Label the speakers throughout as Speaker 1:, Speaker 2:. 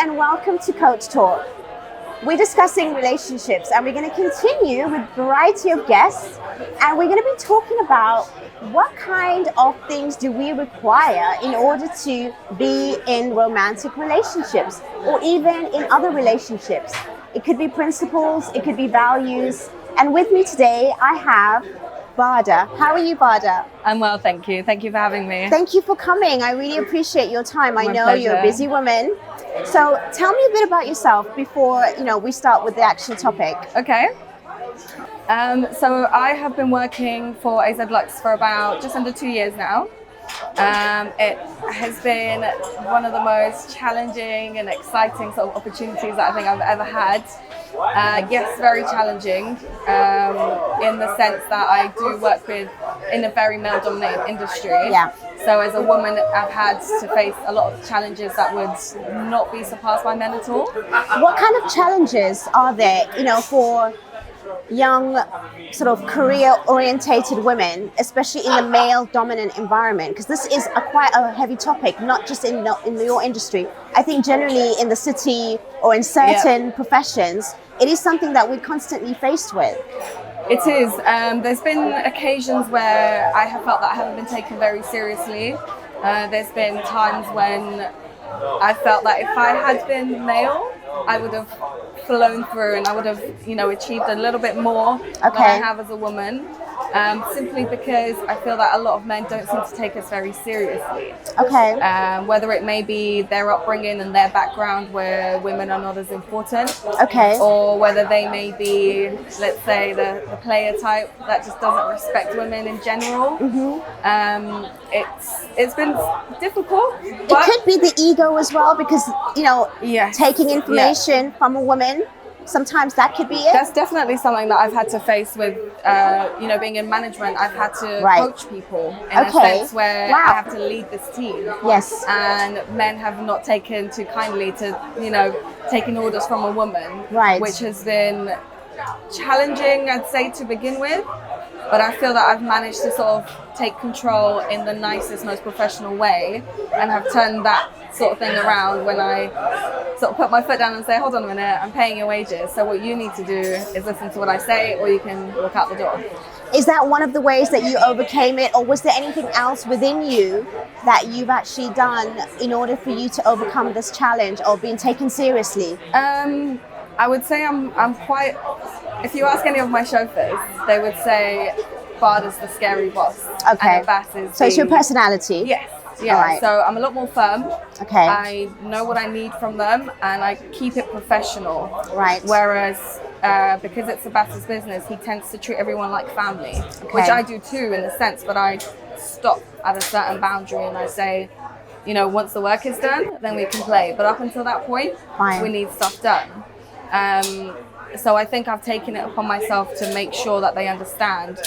Speaker 1: and welcome to Coach Talk. We're discussing relationships and we're going to continue with a variety of guests, and we're going to be talking about what kind of things do we require in order to be in romantic relationships or even in other relationships. It could be principles, it could be values. And with me today, I have Bardha. How are you, Bardha?
Speaker 2: I'm well, thank you. Thank you for having me.
Speaker 1: Thank you for coming. I really appreciate your time. I know you're a busy woman. So tell me a bit about yourself before, we start with the actual topic.
Speaker 2: Okay. So I have been working for AZ Lux for about just under 2 years now. It has been one of the most challenging and exciting sort of opportunities that I think I've ever had. Yes, very challenging in the sense that I do work in a very male-dominated industry.
Speaker 1: Yeah.
Speaker 2: So as a woman, I've had to face a lot of challenges that would not be surpassed by men at all.
Speaker 1: What kind of challenges are there, for young sort of career-orientated women, especially in the male-dominant environment? Because this is quite a heavy topic, not just in your industry. I think generally in the city or in certain professions, it is something that we're constantly faced with.
Speaker 2: It is. There's been occasions where I have felt that I haven't been taken very seriously. There's been times when I felt that if I had been male, I would have flown through and I would have, achieved a little bit more than I have as a woman. Simply because I feel that a lot of men don't seem to take us very seriously.
Speaker 1: Okay.
Speaker 2: Whether it may be their upbringing and their background where women are not as important.
Speaker 1: Okay.
Speaker 2: Or whether they may be, let's say, the player type that just doesn't respect women in general. Mm-hmm. It's been difficult. But
Speaker 1: it could be the ego as well, because, taking information from a woman, sometimes that could be it.
Speaker 2: That's definitely something that I've had to face with, being in management. I've had to coach people in a sense where I have to lead this team.
Speaker 1: Yes.
Speaker 2: And men have not taken too kindly to, taking orders from a woman, which has been challenging, I'd say, to begin with. But I feel that I've managed to sort of take control in the nicest, most professional way, and have turned that sort of thing around when I sort of put my foot down and say, hold on a minute, I'm paying your wages. So what you need to do is listen to what I say, or you can walk out the door.
Speaker 1: Is that one of the ways that you overcame it, or was there anything else within you that you've actually done in order for you to overcome this challenge of being taken seriously?
Speaker 2: I would say I'm quite, if you ask any of my chauffeurs, they would say Bardha's the scary boss.
Speaker 1: Okay.
Speaker 2: And Abbas is
Speaker 1: so it's your personality?
Speaker 2: Yes. Yeah,
Speaker 1: right.
Speaker 2: So I'm a lot more firm.
Speaker 1: Okay.
Speaker 2: I know what I need from them and I keep it professional.
Speaker 1: Right.
Speaker 2: Whereas because it's Abbas's business, he tends to treat everyone like family, which I do too in a sense, but I stop at a certain boundary and I say, once the work is done, then we can play. But up until that point, we need stuff done. So I think I've taken it upon myself to make sure that they understand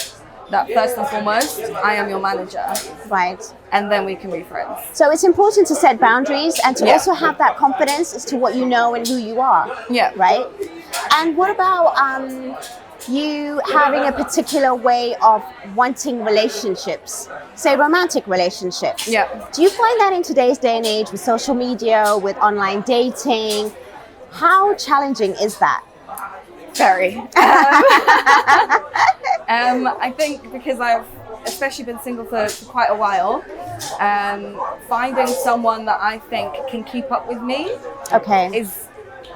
Speaker 2: that first and foremost, I am your manager.
Speaker 1: Right.
Speaker 2: And then we can be friends.
Speaker 1: So it's important to set boundaries and to also have that confidence as to what you know and who you are.
Speaker 2: Yeah.
Speaker 1: Right? And what about you having a particular way of wanting relationships, say romantic relationships?
Speaker 2: Yeah.
Speaker 1: Do you find that in today's day and age with social media, with online dating, how challenging is that?
Speaker 2: Very. I think because I've especially been single for quite a while, finding someone that I think can keep up with me is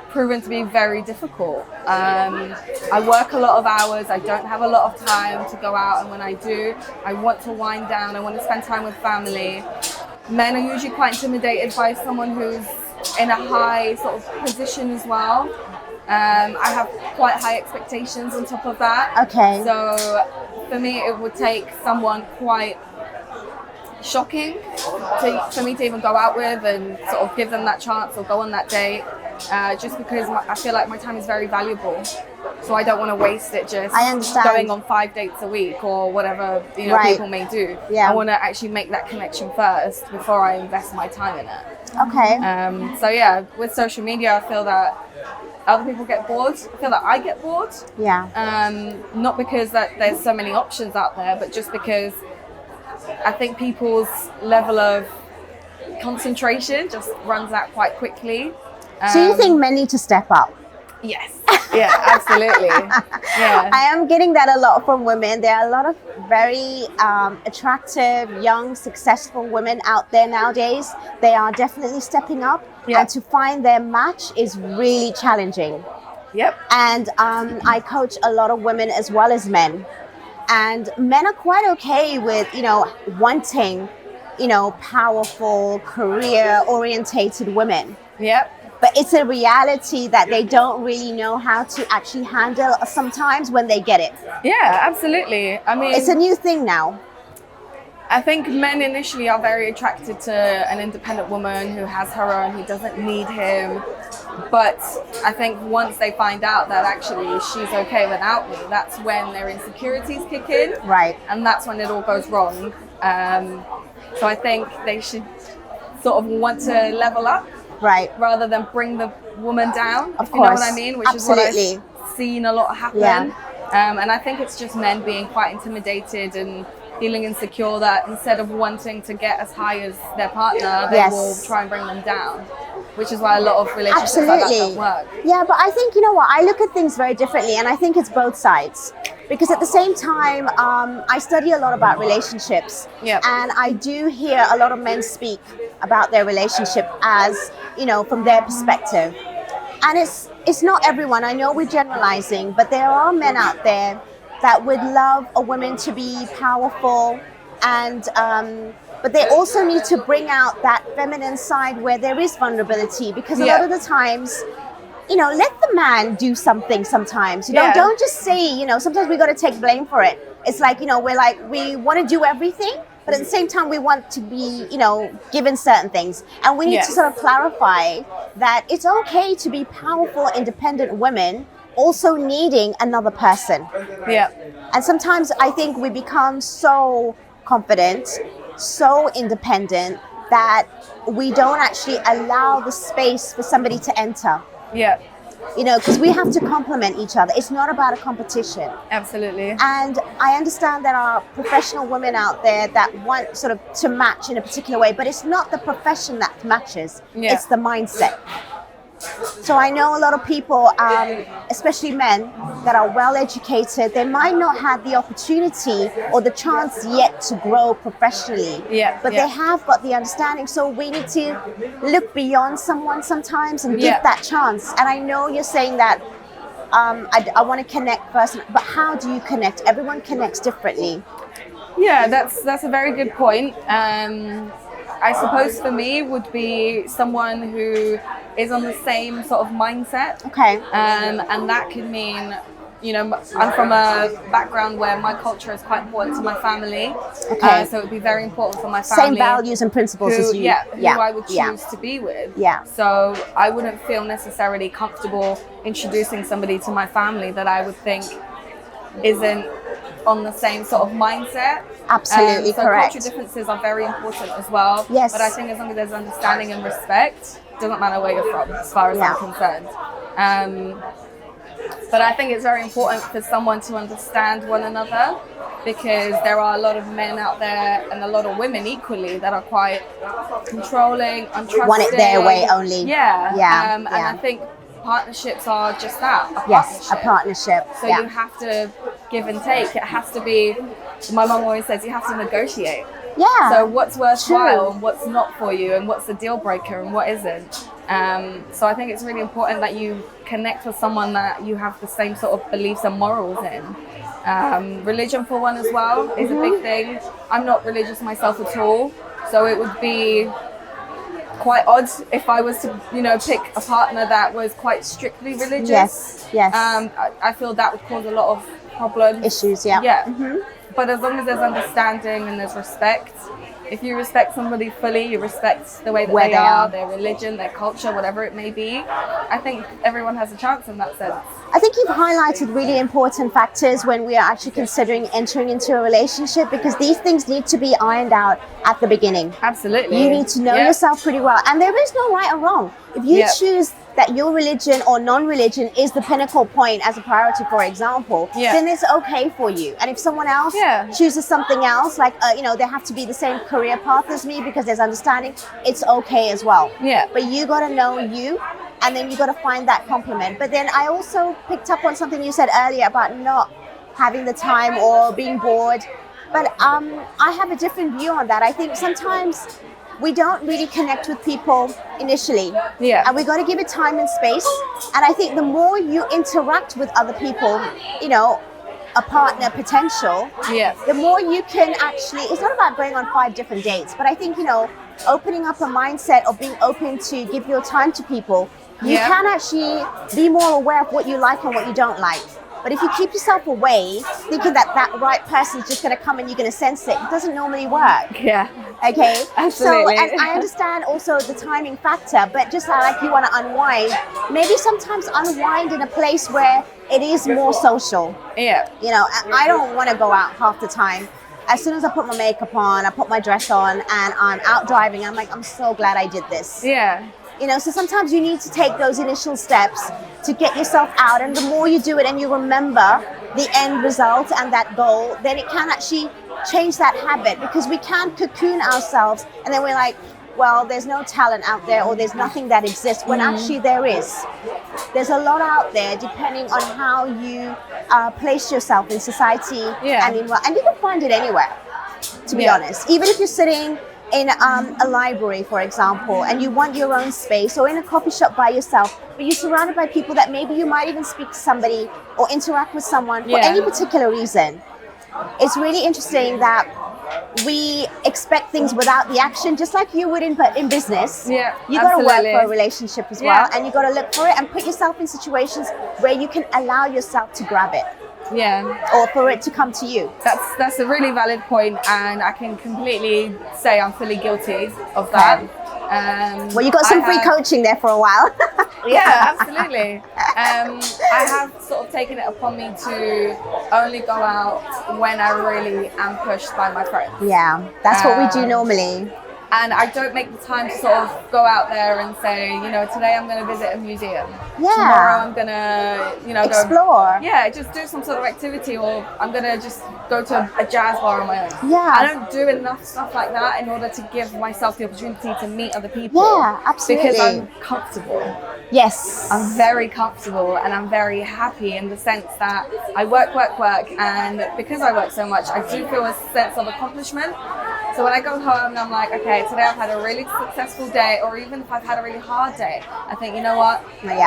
Speaker 2: proven to be very difficult. I work a lot of hours, I don't have a lot of time to go out, and when I do, I want to wind down, I want to spend time with family. Men are usually quite intimidated by someone who's in a high sort of position as well. I have quite high expectations on top of that.
Speaker 1: Okay.
Speaker 2: So for me, it would take someone quite shocking for me to even go out with and sort of give them that chance or go on that date. Just because I feel like my time is very valuable. So I don't want to waste it just going on 5 dates a week or whatever people may do.
Speaker 1: Yeah.
Speaker 2: I want to actually make that connection first before I invest my time in it.
Speaker 1: Okay.
Speaker 2: So yeah, with social media, I feel that other people get bored. I feel that I get bored.
Speaker 1: Yeah.
Speaker 2: Not because that there's so many options out there, but just because I think people's level of concentration just runs out quite quickly.
Speaker 1: So you think men need to step up?
Speaker 2: Yes. Yeah, absolutely. Yeah.
Speaker 1: I am getting that a lot from women. There are a lot of very attractive, young, successful women out there nowadays. They are definitely stepping up, and to find their match is really challenging.
Speaker 2: Yep.
Speaker 1: And I coach a lot of women as well as men. And men are quite okay with, wanting, powerful, career-orientated women.
Speaker 2: Yep.
Speaker 1: But it's a reality that they don't really know how to actually handle sometimes when they get it.
Speaker 2: Yeah, absolutely. I mean,
Speaker 1: it's a new thing now.
Speaker 2: I think men initially are very attracted to an independent woman who has her own, who doesn't need him. But I think once they find out that actually she's okay without me, that's when their insecurities kick in.
Speaker 1: Right.
Speaker 2: And that's when it all goes wrong. So I think they should sort of want to level up.
Speaker 1: Right.
Speaker 2: Rather than bring the woman down,
Speaker 1: of
Speaker 2: if
Speaker 1: course.
Speaker 2: you know what I mean, which
Speaker 1: Absolutely.
Speaker 2: is what I've seen a lot happen.
Speaker 1: Yeah.
Speaker 2: And I think it's just men being quite intimidated and feeling insecure that instead of wanting to get as high as their partner, they will try and bring them down, which is why a lot of relationships like that don't work.
Speaker 1: Yeah, but I think, you know what, I look at things very differently, and I think it's both sides. Because at the same time, I study a lot about relationships, and I do hear a lot of men speak about their relationship as, from their perspective. And it's not everyone. I know we're generalizing, but there are men out there that would love a woman to be powerful, and but they also need to bring out that feminine side where there is vulnerability, because a lot of the times, let the man do something sometimes. Don't just say, sometimes we got to take blame for it. It's like, we want to do everything, but at the same time we want to be, given certain things. And we need to sort of clarify that it's okay to be powerful, independent women also needing another person.
Speaker 2: Yeah.
Speaker 1: And sometimes I think we become so confident, so independent, that we don't actually allow the space for somebody to enter.
Speaker 2: Yeah.
Speaker 1: Because we have to complement each other. It's not about a competition.
Speaker 2: Absolutely.
Speaker 1: And I understand there are professional women out there that want sort of to match in a particular way, but it's not the profession that matches. It's the mindset. So I know a lot of people, especially men, that are well educated, they might not have the opportunity or the chance yet to grow professionally. But they have got the understanding. So we need to look beyond someone sometimes and give that chance. And I know you're saying that I want to connect first, but how do you connect? Everyone connects differently.
Speaker 2: Yeah, that's a very good point. I suppose for me would be someone who is on the same sort of mindset.
Speaker 1: Okay.
Speaker 2: And that could mean, I'm from a background where my culture is quite important to my family.
Speaker 1: Okay.
Speaker 2: So it would be very important for my family.
Speaker 1: Same values and principles as you.
Speaker 2: Who I would choose to be with.
Speaker 1: Yeah.
Speaker 2: So I wouldn't feel necessarily comfortable introducing somebody to my family that I would think isn't on the same sort of mindset.
Speaker 1: Absolutely correct.
Speaker 2: So culture differences are very important as well.
Speaker 1: Yes.
Speaker 2: But I think as long as there's understanding and respect, it doesn't matter where you're from, as far as I'm concerned. But I think it's very important for someone to understand one another, because there are a lot of men out there and a lot of women equally that are quite controlling, untrusting.
Speaker 1: Want it their way only.
Speaker 2: And I think partnerships are just that,
Speaker 1: a partnership.
Speaker 2: So you have to give and take. It has to be, my mum always says, you have to negotiate. So what's worthwhile and what's not for you, and what's the deal breaker and what isn't. So I think it's really important that you connect with someone that you have the same sort of beliefs and morals in. Religion, for one, as well, is a big thing. I'm not religious myself at all, so it would be quite odd if I was to, pick a partner that was quite strictly religious. I feel that would cause a lot of problems.
Speaker 1: Issues,
Speaker 2: But as long as there's understanding and there's respect, if you respect somebody fully, you respect the way that they are, their religion, their culture, whatever it may be, I think everyone has a chance in that sense.
Speaker 1: I think you've highlighted really important factors when we are actually considering entering into a relationship, because these things need to be ironed out at the beginning.
Speaker 2: Absolutely.
Speaker 1: You need to know yourself pretty well. And there is no right or wrong. If you choose that your religion or non-religion is the pinnacle point as a priority, for example, then it's okay for you. And if someone else chooses something else, like, they have to be the same career path as me because there's understanding, it's okay as well.
Speaker 2: Yeah.
Speaker 1: But you got to know you, and then you got to find that complement. But then I also picked up on something you said earlier about not having the time or being bored. But I have a different view on that. I think sometimes we don't really connect with people initially.
Speaker 2: Yeah.
Speaker 1: And we got to give it time and space. And I think the more you interact with other people, a partner potential, the more you can actually, it's not about going on 5 different dates, but I think, opening up a mindset of being open to give your time to people, you can actually be more aware of what you like and what you don't like. But if you keep yourself away, thinking that right person is just going to come and you're going to sense it doesn't normally work.
Speaker 2: Yeah.
Speaker 1: Okay.
Speaker 2: Absolutely.
Speaker 1: So, and I understand also the timing factor, but just like you want to unwind, maybe sometimes unwind in a place where it is more social.
Speaker 2: Yeah.
Speaker 1: I don't want to go out half the time. As soon as I put my makeup on, I put my dress on, and I'm out driving, I'm like, I'm so glad I did this.
Speaker 2: Yeah.
Speaker 1: So sometimes you need to take those initial steps to get yourself out. And the more you do it and you remember the end result and that goal, then it can actually change that habit, because we can cocoon ourselves and then we're like, well, there's no talent out there, or there's nothing that exists, when actually there is. There's a lot out there depending on how you place yourself in society and you can find it anywhere, to be honest. Even if you're sitting in a library, for example, and you want your own space, or in a coffee shop by yourself, but you're surrounded by people that maybe you might even speak to somebody or interact with someone for any particular reason. It's really interesting that we expect things without the action, just like you would in business.
Speaker 2: Yeah,
Speaker 1: you got to work for a relationship as well, and you got to look for it and put yourself in situations where you can allow yourself to grab it.
Speaker 2: Yeah.
Speaker 1: Or for it to come to you.
Speaker 2: That's a really valid point, and I can completely say I'm fully guilty of that.
Speaker 1: Well, you got some free coaching there for a while.
Speaker 2: Yeah, absolutely. I have sort of taken it upon me to only go out when I really am pushed by my friends.
Speaker 1: Yeah, that's what we do normally.
Speaker 2: And I don't make the time to sort of go out there and say, today I'm going to visit a museum.
Speaker 1: Yeah.
Speaker 2: Tomorrow I'm going to,
Speaker 1: explore.
Speaker 2: Just do some sort of activity, or I'm going to just go to a jazz bar on my own.
Speaker 1: Yeah.
Speaker 2: I don't do enough stuff like that in order to give myself the opportunity to meet other people.
Speaker 1: Yeah, absolutely.
Speaker 2: Because I'm comfortable.
Speaker 1: Yes.
Speaker 2: I'm very comfortable, and I'm very happy in the sense that I work, and because I work so much, I do feel a sense of accomplishment. So when I go home and I'm like, okay, today I've had a really successful day, or even if I've had a really hard day, I think, you know what?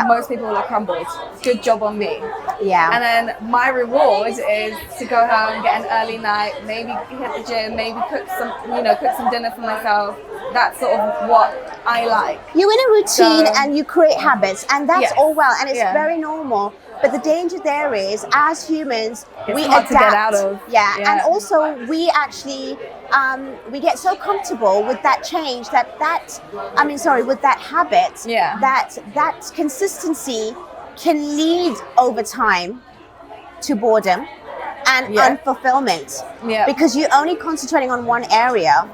Speaker 2: Most people will have crumbled. Good job on me. Yeah. And then my reward is to go home, get an early night, maybe hit the gym, maybe cook some dinner for myself. That's sort of what I like.
Speaker 1: You're in a routine and you create habits, and that's all well, and it's very normal. But the danger there is, as humans, we adapt.
Speaker 2: To get out of.
Speaker 1: And also we actually we get so comfortable with that change with that habit, that consistency can lead over time to boredom and unfulfillment. Yeah. Because you're only concentrating on one area.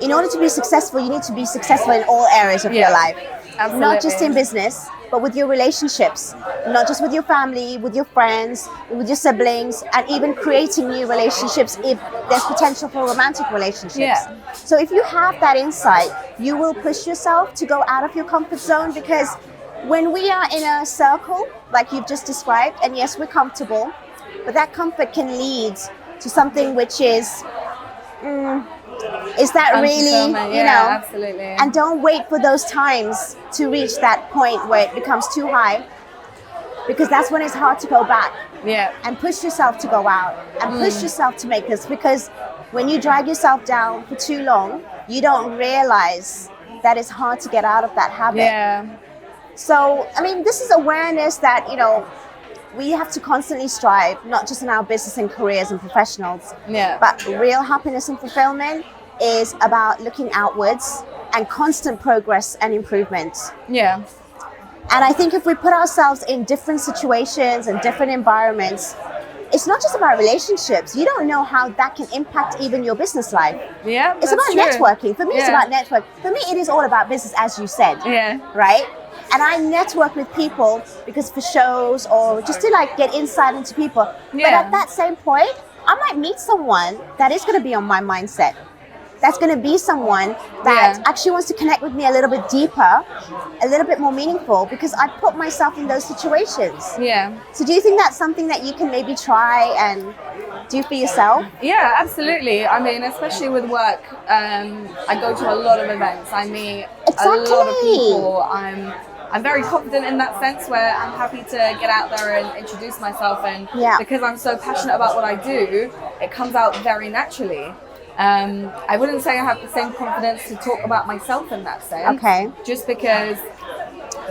Speaker 1: In order to be successful, you need to be successful in all areas of your life. Absolutely. Not just in business, but with your relationships, not just with your family, with your friends, with your siblings, and even creating new relationships if there's potential for romantic relationships. Yeah. So if you have that insight, you will push yourself to go out of your comfort zone, because when we are in a circle, like you've just described, and yes, we're comfortable, but that comfort can lead to something which is that really,
Speaker 2: absolutely.
Speaker 1: And don't wait for those times to reach that point where it becomes too high, because that's when it's hard to go back. Yeah. And push yourself to go out and push yourself to make this, because when you drag yourself down for too long, you don't realize that it's hard to get out of that habit. Yeah. So, this is awareness that, we have to constantly strive, not just in our business and careers and professionals, but real happiness and fulfillment is about looking outwards and constant progress and improvement. Yeah. And I think if we put ourselves in different situations and different environments, it's not just about relationships. You don't know how that can impact even your business life. Yeah, it's about networking. For me, it's about network. For me, it is all about business, as you said. Yeah. Right? And I network with people because for shows or just to like get insight into people. But at that same point, I might meet someone that is going to be on my mindset. That's going to be someone that actually wants to connect with me a little bit deeper, a little bit more meaningful, because I put myself in those situations.
Speaker 2: Yeah.
Speaker 1: So do you think that's something that you can maybe try and do for yourself?
Speaker 2: Yeah, absolutely. I mean, especially with work, I go to a lot of events. I meet a lot of people. I'm very confident in that sense, where I'm happy to get out there and introduce myself. And because I'm so passionate about what I do, it comes out very naturally. I wouldn't say I have the same confidence to talk about myself in that sense. Okay. Just because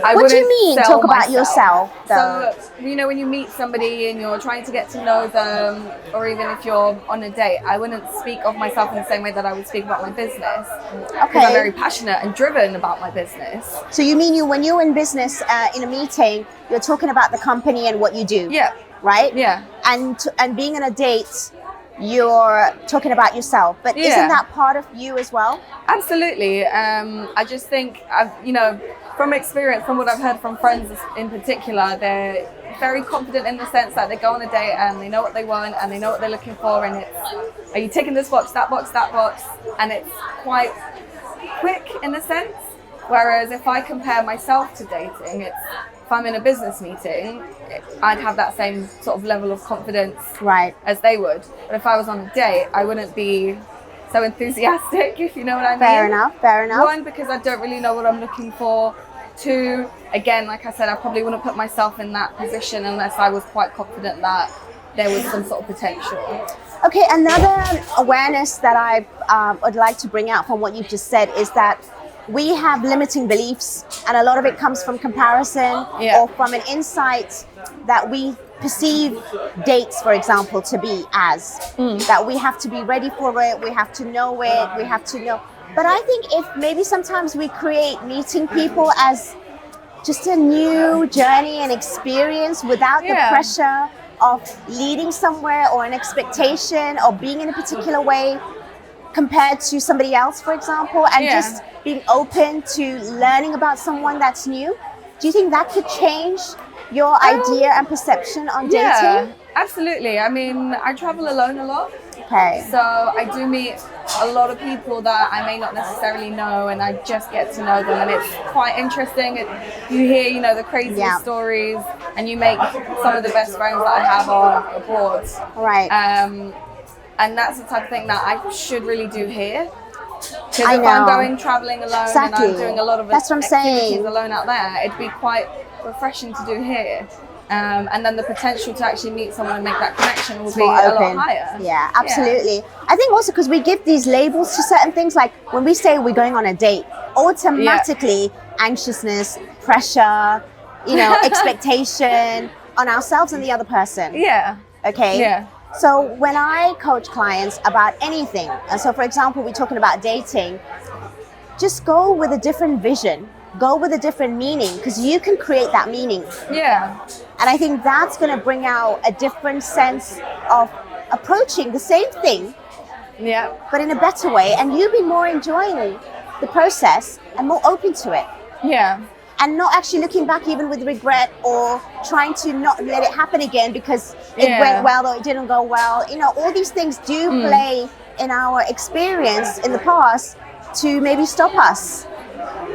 Speaker 1: what do you mean, talk about yourself?
Speaker 2: So, you know, when you meet somebody and you're trying to get to know them, or even if you're on a date, I wouldn't speak of myself in the same way that I would speak about my business. Because I'm very passionate and driven about my business.
Speaker 1: So you mean when you're in business, in a meeting, you're talking about the company and what you do?
Speaker 2: Yeah.
Speaker 1: Right?
Speaker 2: Yeah.
Speaker 1: And being on a date, you're talking about yourself, but isn't that part of you as well?
Speaker 2: Absolutely. I just think, you know, from experience, from what I've heard from friends in particular, they're very confident in the sense that they go on a date and they know what they want and they know what they're looking for, and it's, are you ticking this box, that box, that box? And it's quite quick in a sense. Whereas if I compare myself to dating, it's, if I'm in a business meeting, I'd have that same sort of level of confidence as they would. But if I was on a date, I wouldn't be so enthusiastic, if you know what I mean.
Speaker 1: Fair enough, fair enough.
Speaker 2: One, because I don't really know what I'm looking for. Two, again, like I said, I probably wouldn't put myself in that position unless I was quite confident that there was some sort of potential.
Speaker 1: Okay, another awareness that I would like to bring out from what you've just said is that we have limiting beliefs, and a lot of it comes from comparison or from an insight that we perceive dates, for example, to be as. That we have to be ready for it, we have to know it, we have to know. But I think if maybe sometimes we create meeting people as just a new journey and experience without the pressure of leading somewhere or an expectation or being in a particular way compared to somebody else, for example, and just being open to learning about someone that's new. Do you think that could change your idea and perception on dating?
Speaker 2: Yeah, absolutely. I mean, I travel alone a lot.
Speaker 1: Okay.
Speaker 2: So I do meet a lot of people that I may not necessarily know, and I just get to know them, and it's quite interesting. You hear, you know, the craziest stories, and you make some of the best friends that I have are abroad.
Speaker 1: Right.
Speaker 2: And that's the type of thing that I should really do here. Because if I'm going traveling alone and I'm doing a lot of activities alone out there, it'd be quite refreshing to do here. And then the potential to actually meet someone and make that connection will be a lot higher.
Speaker 1: Yeah, absolutely. I think also because we give these labels to certain things, like when we say we're going on a date, automatically anxiousness, pressure, you know, expectation on ourselves and the other person.
Speaker 2: Yeah.
Speaker 1: Okay.
Speaker 2: Yeah.
Speaker 1: So when I coach clients about anything, and so for example, we're talking about dating, just go with a different vision, go with a different meaning, because you can create that meaning.
Speaker 2: Yeah.
Speaker 1: And I think that's going to bring out a different sense of approaching the same thing, but in a better way, and you'll be more enjoying the process and more open to it.
Speaker 2: Yeah.
Speaker 1: And not actually looking back even with regret or trying to not let it happen again because it went well or it didn't go well. You know, all these things do play in our experience in the past to maybe stop us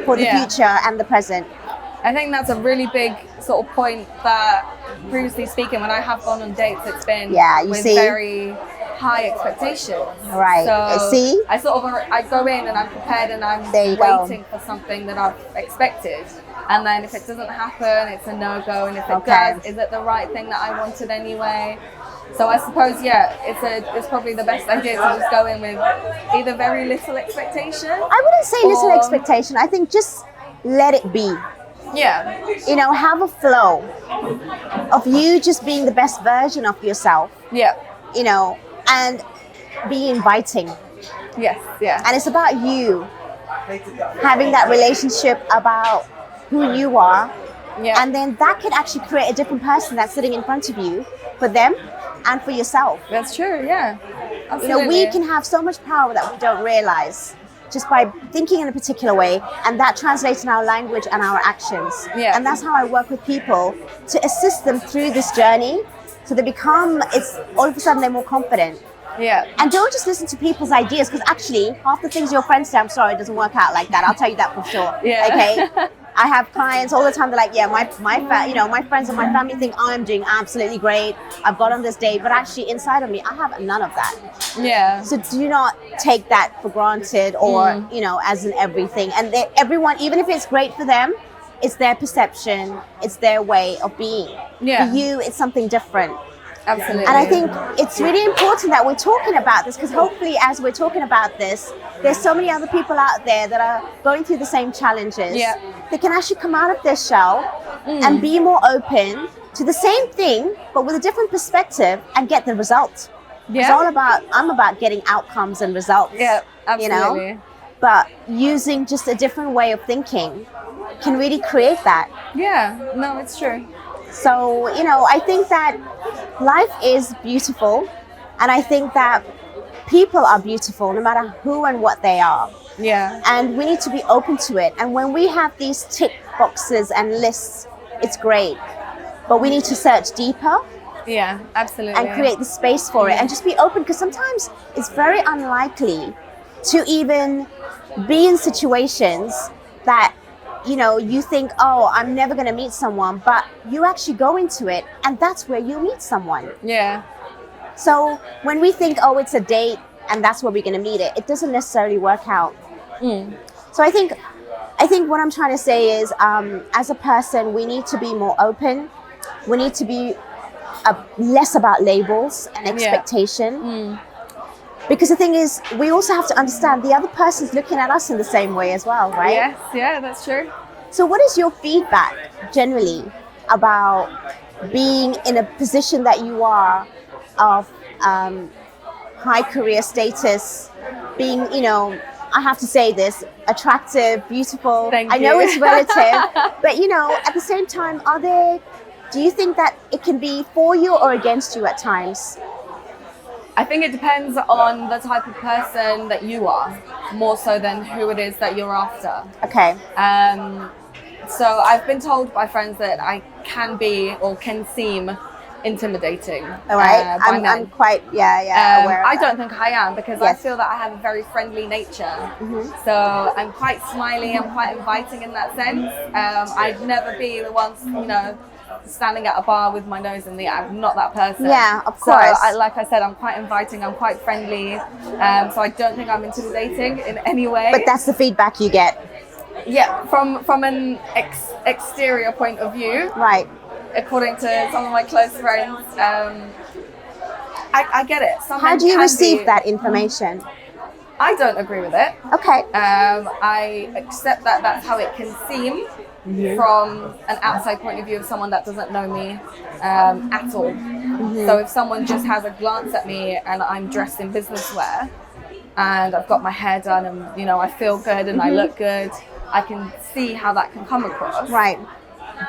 Speaker 1: for the future and the present.
Speaker 2: I think that's a really big sort of point that, previously speaking, when I have gone on dates, it's been with very high expectations.
Speaker 1: Right.
Speaker 2: So I sort of, I go in and I'm prepared and I'm waiting for something that I've expected. And then if it doesn't happen, it's a no-go. And if it does, is it the right thing that I wanted anyway? So I suppose, it's probably the best idea to just go in with either very little expectation. I
Speaker 1: wouldn't say little expectation. I think just let it be.
Speaker 2: Yeah.
Speaker 1: You know, have a flow of you just being the best version of yourself.
Speaker 2: Yeah.
Speaker 1: You know, and be inviting.
Speaker 2: Yes, yeah.
Speaker 1: And it's about you having that relationship about who you are. Yeah. And then that could actually create a different person that's sitting in front of you for them and for yourself.
Speaker 2: That's true, yeah. Absolutely.
Speaker 1: You know, we can have so much power that we don't realize just by thinking in a particular way, and that translates in our language and our actions.
Speaker 2: Yeah.
Speaker 1: And that's how I work with people to assist them through this journey, so they become, it's all of a sudden they're more confident.
Speaker 2: Yeah.
Speaker 1: And don't just listen to people's ideas, because actually half the things your friends say, I'm sorry, it doesn't work out like that. I'll tell you that for sure.
Speaker 2: Yeah.
Speaker 1: Okay. I have clients all the time. They're like, yeah, my friends and my family think I'm doing absolutely great. I've got on this date, but actually inside of me, I have none of that.
Speaker 2: Yeah.
Speaker 1: So do not take that for granted, or as in everything. And everyone, even if it's great for them, it's their perception, it's their way of being.
Speaker 2: Yeah.
Speaker 1: For you, it's something different.
Speaker 2: Absolutely.
Speaker 1: And I think it's really important that we're talking about this, because hopefully as we're talking about this, there's so many other people out there that are going through the same challenges.
Speaker 2: Yeah.
Speaker 1: They can actually come out of their shell and be more open to the same thing, but with a different perspective, and get the result.
Speaker 2: Yeah.
Speaker 1: I'm about getting outcomes and results.
Speaker 2: Yeah, absolutely.
Speaker 1: But using just a different way of thinking can really create that.
Speaker 2: Yeah, no, it's true.
Speaker 1: So, I think that life is beautiful, and I think that people are beautiful no matter who and what they are.
Speaker 2: Yeah.
Speaker 1: And we need to be open to it. And when we have these tick boxes and lists, it's great. But we need to search deeper.
Speaker 2: Yeah, absolutely.
Speaker 1: And create the space for it, and just be open, because sometimes it's very unlikely to even be in situations that you think, oh, I'm never going to meet someone, but you actually go into it, and that's where you meet someone.
Speaker 2: Yeah.
Speaker 1: So when we think, oh, it's a date and that's where we're going to meet it doesn't necessarily work out. So I think what I'm trying to say is, as a person, we need to be more open. We need to be less about labels and expectation. Because the thing is, we also have to understand the other person's looking at us in the same way as well, right?
Speaker 2: Yes, yeah, that's true.
Speaker 1: So what is your feedback generally about being in a position that you are of high career status, being, I have to say this, attractive, beautiful.
Speaker 2: Thank
Speaker 1: I know
Speaker 2: you.
Speaker 1: it's relative, but at the same time, do you think that it can be for you or against you at times?
Speaker 2: I think it depends on the type of person that you are, more so than who it is that you're after.
Speaker 1: Okay.
Speaker 2: So I've been told by friends that I can be or can seem intimidating.
Speaker 1: All right. I'm quite aware of
Speaker 2: I
Speaker 1: that.
Speaker 2: don't think I am, because I feel that I have a very friendly nature. So I'm quite smiley, I'm quite inviting in that sense. I'd never be the one, standing at a bar with my nose in the air. I'm not that person.
Speaker 1: Yeah, of course.
Speaker 2: So like I said, I'm quite inviting, I'm quite friendly. So I don't think I'm intimidating in any way.
Speaker 1: But that's the feedback you get.
Speaker 2: Yeah, from an exterior point of view.
Speaker 1: Right.
Speaker 2: According to some of my close friends, I get it. Some
Speaker 1: How
Speaker 2: men
Speaker 1: do you
Speaker 2: can
Speaker 1: receive
Speaker 2: be-
Speaker 1: that information?
Speaker 2: I don't agree with it.
Speaker 1: Okay.
Speaker 2: I accept that that's how it can seem from an outside point of view of someone that doesn't know me at all. So if someone just has a glance at me and I'm dressed in business wear and I've got my hair done and I feel good and I look good, I can see how that can come across.
Speaker 1: Right.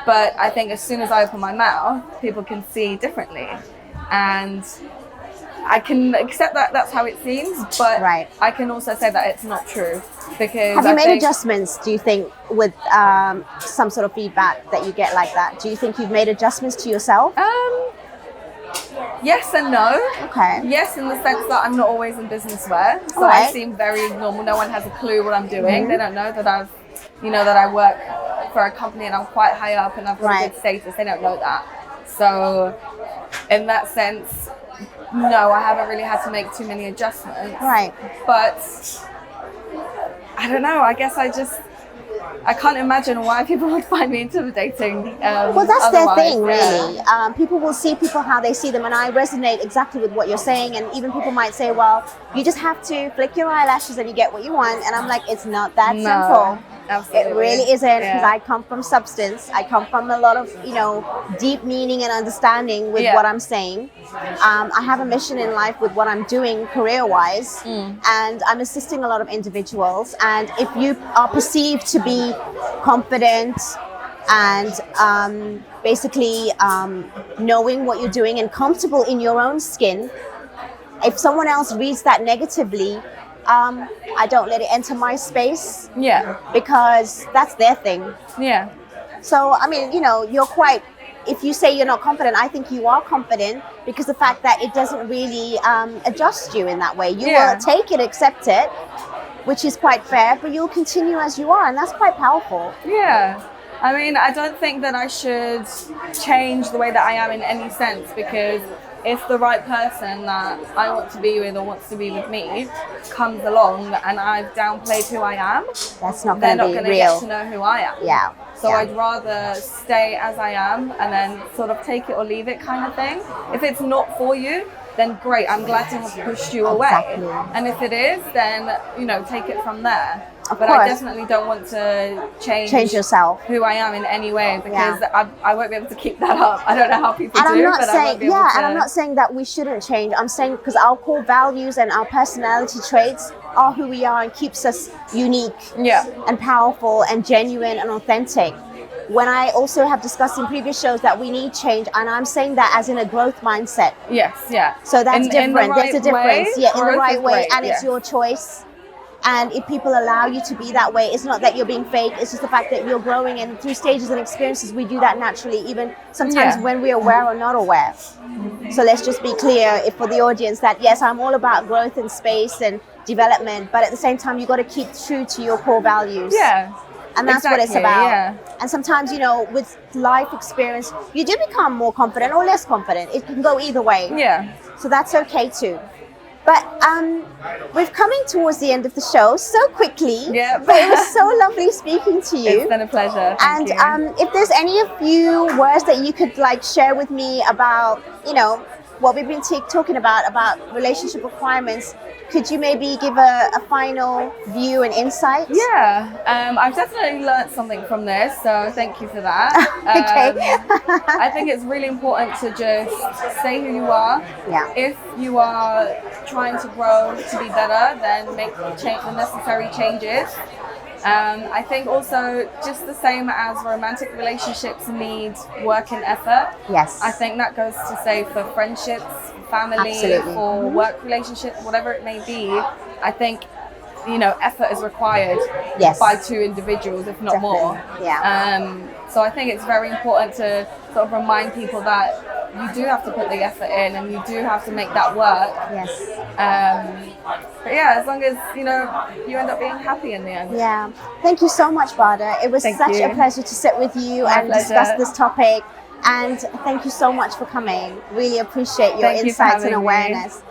Speaker 2: But I think as soon as I open my mouth, people can see differently. And I can accept that that's how it seems, but I can also say that it's not true. Because
Speaker 1: have you made adjustments, do you think, with some sort of feedback that you get like that? Do you think you've made adjustments to yourself?
Speaker 2: Yes and no.
Speaker 1: Okay.
Speaker 2: Yes, in the sense that I'm not always in business wear, so I seem very normal. No one has a clue what I'm doing. They don't know that that I work for a company and I'm quite high up and I've got a good status. They don't know that. So in that sense, no, I haven't really had to make too many adjustments.
Speaker 1: Right.
Speaker 2: But I don't know. I guess I can't imagine why people would find me intimidating.
Speaker 1: Well, that's their
Speaker 2: otherwise.
Speaker 1: thing, really. People will see people how they see them, and I resonate exactly with what you're saying. And even people might say, well, you just have to flick your eyelashes and you get what you want. And I'm like, it's not that simple.
Speaker 2: Absolutely.
Speaker 1: It really isn't, because I come from substance. I come from a lot of, deep meaning and understanding with what I'm saying. I have a mission in life with what I'm doing career-wise, and I'm assisting a lot of individuals. And if you are perceived to be confident and basically knowing what you're doing and comfortable in your own skin, if someone else reads that negatively, I don't let it enter my space.
Speaker 2: Yeah.
Speaker 1: Because that's their thing.
Speaker 2: Yeah.
Speaker 1: So, I mean, you know, if you say you're not confident, I think you are confident because the fact that it doesn't really adjust you in that way. You will take it, accept it, which is quite fair, but you'll continue as you are, and that's quite powerful.
Speaker 2: Yeah. I mean, I don't think that I should change the way that I am in any sense, because if the right person that I want to be with or wants to be with me comes along and I've downplayed who I am,
Speaker 1: that's not
Speaker 2: they're
Speaker 1: going
Speaker 2: not
Speaker 1: to
Speaker 2: going to get to know who I am.
Speaker 1: Yeah.
Speaker 2: So I'd rather stay as I am and then sort of take it or leave it kind of thing. If it's not for you, then great, I'm glad to have pushed you away.
Speaker 1: Exactly.
Speaker 2: And if it is, then, you know, take it from there.
Speaker 1: Of
Speaker 2: but
Speaker 1: course.
Speaker 2: I definitely don't want to change
Speaker 1: yourself,
Speaker 2: who I am in any way, because I won't be able to keep that up. I don't know how people do, but I won't be able to.
Speaker 1: And I'm not saying that we shouldn't change. I'm saying because our core values and our personality traits are who we are and keeps us unique and powerful and genuine and authentic. When I also have discussed in previous shows that we need change, and I'm saying that as in a growth mindset.
Speaker 2: Yes, yeah.
Speaker 1: So that's different. There's a difference.
Speaker 2: Way,
Speaker 1: in the right way,
Speaker 2: great,
Speaker 1: and it's your choice. And if people allow you to be that way, it's not that you're being fake, it's just the fact that you're growing, and through stages and experiences, we do that naturally, even sometimes when we're aware or not aware. So let's just be clear for the audience that yes, I'm all about growth and space and development, but at the same time, you've got to keep true to your core values.
Speaker 2: Yeah.
Speaker 1: And that's what it's about. And sometimes, you know, with life experience, you do become more confident or less confident. It can go either way.
Speaker 2: Yeah.
Speaker 1: So that's okay too. But we're coming towards the end of the show so quickly.
Speaker 2: Yeah.
Speaker 1: But it was so lovely speaking to you.
Speaker 2: It's been a pleasure.
Speaker 1: Thank you. If there's any of you words that you could like share with me about, you know, what we've been talking about relationship requirements, could you maybe give a final view and insight?
Speaker 2: Yeah, I've definitely learned something from this, so thank you for that.
Speaker 1: Okay.
Speaker 2: I think it's really important to just say who you are.
Speaker 1: Yeah.
Speaker 2: If you are trying to grow to be better, then make the necessary changes. I think also just the same as romantic relationships need work and effort.
Speaker 1: Yes.
Speaker 2: I think that goes to say for friendships, family, for work relationships, whatever it may be. I think, you know, effort is required by two individuals, if not more.
Speaker 1: Yeah.
Speaker 2: So I think it's very important to sort of remind people that you do have to put the effort in and you do have to make that work.
Speaker 1: Yes.
Speaker 2: But yeah, as long as, you know, you end up being happy in the end.
Speaker 1: Yeah. Thank you so much, Bardha. It was such a pleasure to sit with you and discuss this topic. And thank you so much for coming. Really appreciate your insights and awareness.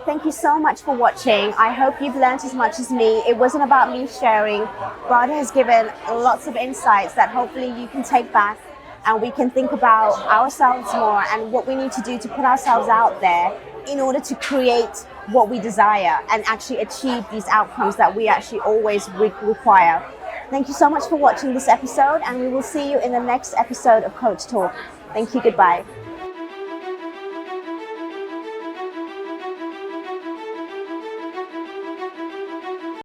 Speaker 1: Thank you so much for watching. I hope you've learned as much as me. It wasn't about me sharing. Bardha has given lots of insights that hopefully you can take back, and we can think about ourselves more and what we need to do to put ourselves out there in order to create what we desire and actually achieve these outcomes that we actually always require. Thank you so much for watching this episode, and we will see you in the next episode of Coach Talk. Thank you. Goodbye.